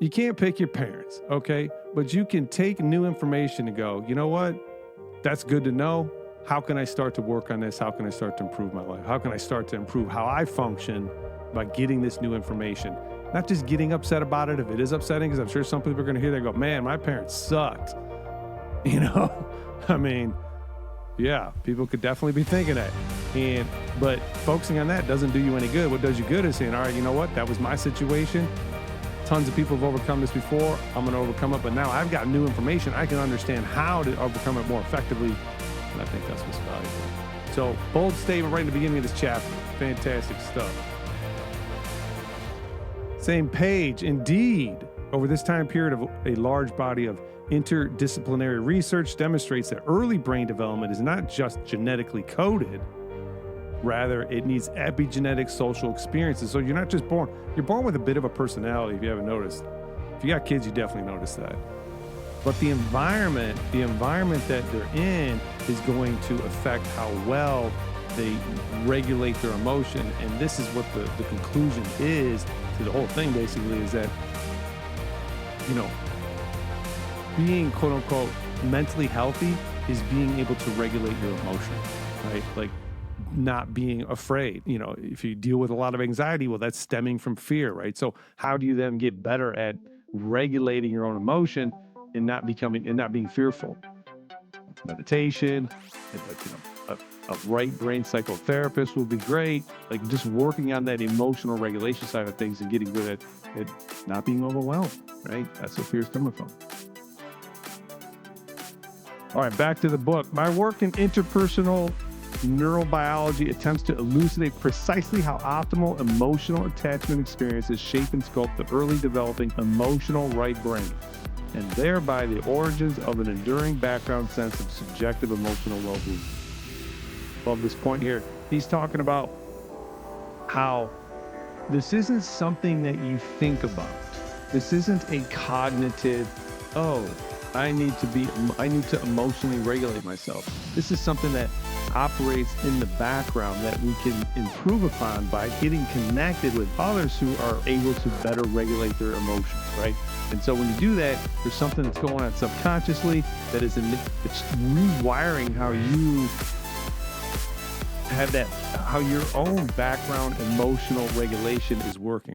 You can't pick your parents, okay? But you can take new information and go, you know what? That's good to know. How can I start to work on this? How can I start to improve my life? How can I start to improve how I function by getting this new information? Not just getting upset about it if it is upsetting, because I'm sure some people are going to hear that and go, man, my parents sucked. You know, I mean, yeah, people could definitely be thinking that. But focusing on that doesn't do you any good. What does you good is saying, all right, you know what? That was my situation. Tons of people have overcome this before. I'm going to overcome it. But now I've got new information. I can understand how to overcome it more effectively. And I think that's what's valuable. So, bold statement right in the beginning of this chapter. Fantastic stuff. Same page. Indeed, over this time period of a large body of interdisciplinary research demonstrates that early brain development is not just genetically coded. Rather, it needs epigenetic social experiences. So you're not just born, you're born with a bit of a personality, if you haven't noticed. If you got kids, you definitely notice that. But the environment that they're in is going to affect how well they regulate their emotion. And this is what the conclusion is to the whole thing, basically, is that, you know, being quote unquote mentally healthy is being able to regulate your emotion, right? Like not being afraid. You know, if you deal with a lot of anxiety, well, that's stemming from fear, right? So how do you then get better at regulating your own emotion and not being fearful? Meditation, a right brain psychotherapist will be great. Like just working on that emotional regulation side of things and getting good at not being overwhelmed, right? That's where fear is coming from. All right, back to the book. My work in interpersonal neurobiology attempts to elucidate precisely how optimal emotional attachment experiences shape and sculpt the early developing emotional right brain, and thereby the origins of an enduring background sense of subjective emotional well-being. Love this point here. He's talking about how this isn't something that you think about. This isn't a cognitive, I need to emotionally regulate myself. This is something that operates in the background that we can improve upon by getting connected with others who are able to better regulate their emotions, right? And so when you do that, there's something that's going on subconsciously that is it's rewiring how you have how your own background emotional regulation is working.